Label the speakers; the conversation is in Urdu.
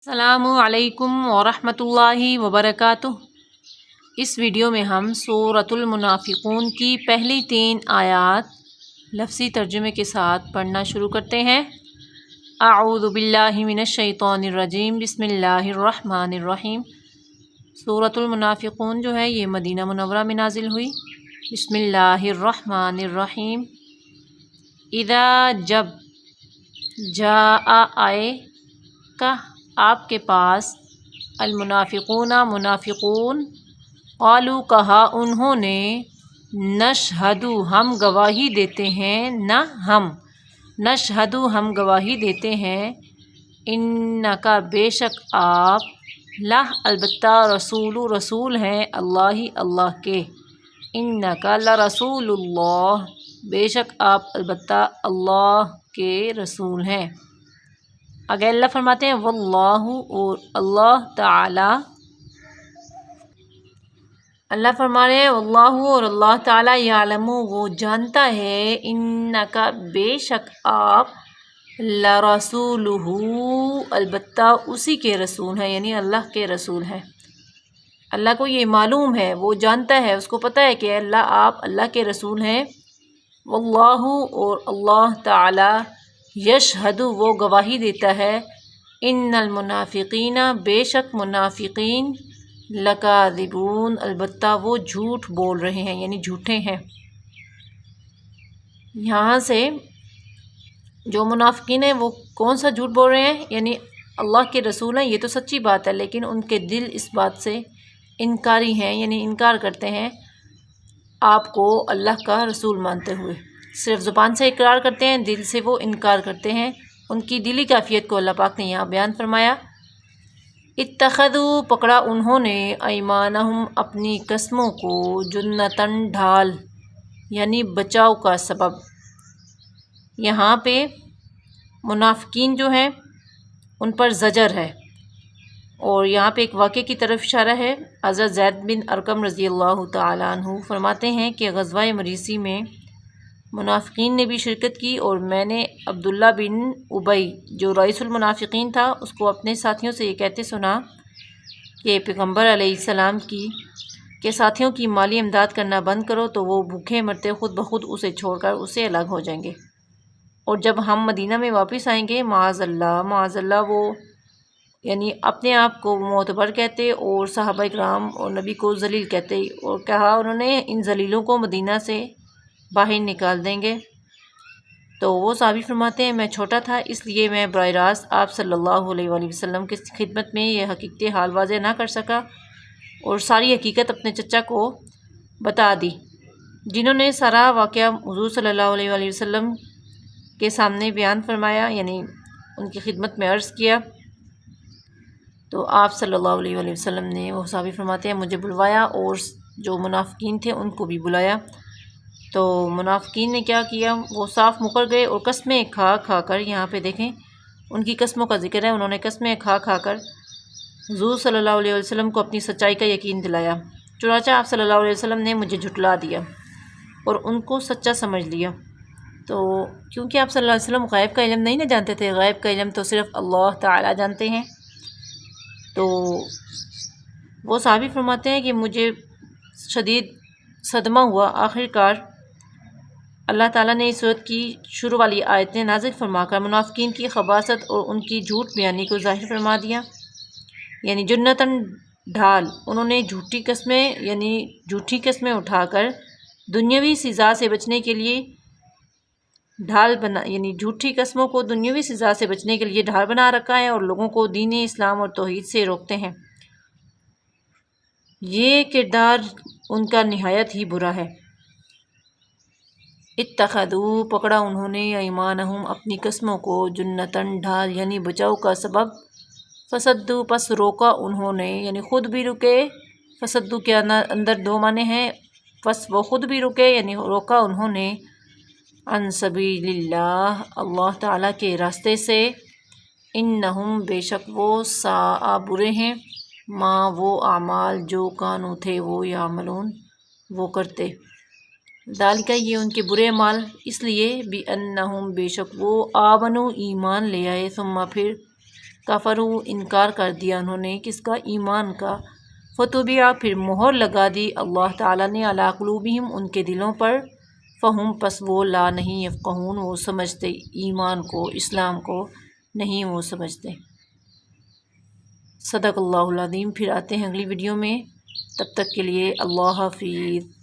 Speaker 1: السلام علیکم ورحمۃ اللہ وبرکاتہ۔ اس ویڈیو میں ہم سورۃ المنافقون کی پہلی 3 آیات لفظی ترجمے کے ساتھ پڑھنا شروع کرتے ہیں۔ اعوذ باللہ من الشیطان الرجیم، بسم اللہ الرحمن الرحیم۔ سورۃ المنافقون جو ہے یہ مدینہ منورہ میں نازل ہوئی۔ بسم اللہ الرحمن الرحیم۔ اذا جب، جاء آئے، کا آپ کے پاس، المنافقون منافقون، قالوا کہا انہوں نے، نشہد ہم گواہی دیتے ہیں، نہ ہم، نشہد ہم گواہی دیتے ہیں، انکا بے شک آپ، البتہ رسول ہیں، اللہ کے، انکا لرسول اللہ، بے شک آپ البتہ اللہ کے رسول ہیں۔ آگے اللہ فرماتے ہیں واللہ، اور اللہ تعالی، اللہ فرما رہے ہیں واللہ، اور اللہ تعالی، یعلم وہ جانتا ہے، انکا بے شک آپ، لرسولہ البتہ اسی کے رسول ہیں، یعنی اللہ کے رسول ہیں۔ اللہ کو یہ معلوم ہے، وہ جانتا ہے، اس کو پتہ ہے کہ آپ اللہ کے رسول ہیں۔ واللہ، اور اللہ تعالی، یشہد وہ گواہی دیتا ہے، ان المنافقین بے شک منافقین، لکاذبون البتہ وہ جھوٹ بول رہے ہیں، یعنی جھوٹے ہیں۔ یہاں سے جو منافقین ہیں وہ کون سا جھوٹ بول رہے ہیں؟ یعنی اللہ کے رسول ہیں، یہ تو سچی بات ہے، لیکن ان کے دل اس بات سے انکاری ہیں، یعنی انکار کرتے ہیں آپ کو اللہ کا رسول مانتے ہوئے۔ صرف زبان سے اقرار کرتے ہیں، دل سے وہ انکار کرتے ہیں۔ ان کی دلی کیفیت کو اللہ پاک نے یہاں بیان فرمایا۔ اتخذوا پکڑا انہوں نے، ایمانہم اپنی قسموں کو، جنتاً ڈھال، یعنی بچاؤ کا سبب۔ یہاں پہ منافقین جو ہیں ان پر زجر ہے، اور یہاں پہ ایک واقعے کی طرف اشارہ ہے۔ حضرت زید بن ارقم رضی اللہ تعالیٰ عنہ فرماتے ہیں کہ غزوہ مریسی میں منافقین نے بھی شرکت کی، اور میں نے عبداللہ بن ابی جو رئیس المنافقین تھا اس کو اپنے ساتھیوں سے یہ کہتے سنا کہ پیغمبر علیہ السلام کے ساتھیوں کی مالی امداد کرنا بند کرو تو وہ بھوکے مرتے خود بخود اسے چھوڑ کر اسے الگ ہو جائیں گے، اور جب ہم مدینہ میں واپس آئیں گے، معاذ اللہ وہ یعنی اپنے آپ کو معتبر کہتے اور صحابہ کرام اور نبی کو ذلیل کہتے، اور کہا انہوں نے ان ذلیلوں کو مدینہ سے باہر نکال دیں گے۔ تو وہ صحابی فرماتے ہیں میں چھوٹا تھا، اس لیے میں براہ راست آپ صلی اللہ علیہ وآلہ وسلم کی خدمت میں یہ حقیقت حال واضح نہ کر سکا، اور ساری حقیقت اپنے چچا کو بتا دی، جنہوں نے سارا واقعہ حضور صلی اللہ علیہ وآلہ وسلم کے سامنے بیان فرمایا، یعنی ان کی خدمت میں عرض کیا۔ تو آپ صلی اللہ علیہ وآلہ وسلم نے، وہ صحابی فرماتے ہیں، مجھے بلوایا اور جو منافقین تھے ان کو بھی بلایا۔ تو منافقین نے کیا کیا، وہ صاف مکر گئے اور قسمیں کھا کر، یہاں پہ دیکھیں ان کی قسموں کا ذکر ہے، انہوں نے قسمیں کھا کر حضور صلی اللہ علیہ وسلم کو اپنی سچائی کا یقین دلایا۔ چنانچہ آپ صلی اللہ علیہ وسلم نے مجھے جھٹلا دیا اور ان کو سچا سمجھ لیا۔ تو کیونکہ آپ صلی اللہ علیہ وسلم غیب کا علم نہیں نہ جانتے تھے، غیب کا علم تو صرف اللہ تعالی جانتے ہیں۔ تو وہ صحابی فرماتے ہیں کہ مجھے شدید صدمہ ہوا، آخر کار اللہ تعالیٰ نے اس صورت کی شروع والی آیتیں نازل فرما کر منافقین کی خباثت اور ان کی جھوٹ بیانی کو ظاہر فرما دیا، یعنی جنتاً ڈھال، انہوں نے جھوٹی قسمیں اٹھا کر دنیاوی سزا سے بچنے کے لیے ڈھال بنا، یعنی جھوٹی قسموں کو دنیاوی سزا سے بچنے کے لیے ڈھال بنا رکھا ہے، اور لوگوں کو دین اسلام اور توحید سے روکتے ہیں۔ یہ کردار ان کا نہایت ہی برا ہے۔ اتخذوا پکڑا انہوں نے، ایمانہم اپنی قسموں کو، جنتاً ڈھال، یعنی بچاؤ کا سبب، فصدوا پس روکا انہوں نے، یعنی خود بھی رکے۔ فصدوا کے اندر 2 معنی ہیں، پس وہ خود بھی رکے، یعنی روکا انہوں نے، عن سبیل اللہ اللہ تعالیٰ کے راستے سے، انہم بے شک وہ، ساء برے ہیں، ما وہ اعمال جو کانوا تھے وہ، یعملون وہ کرتے، ذالکہ یہ ان کے برے اعمال اس لیے، بِأَنَّهُمْ بے شک وہ، آمنوا ایمان لے آئے، ثم پھر کفرو انکار کر دیا انہوں نے کس کا؟ ایمان کا، فتوبیا پھر مہر لگا دی اللہ تعالیٰ نے علی قلوبہم ان کے دلوں پر، فہم پس وہ لا نہیں یفقہون وہ سمجھتے ایمان کو اسلام کو نہیں وہ سمجھتے۔ صدق اللہ العظیم۔ پھر آتے ہیں اگلی ویڈیو میں، تب تک کے لیے اللہ حافظ۔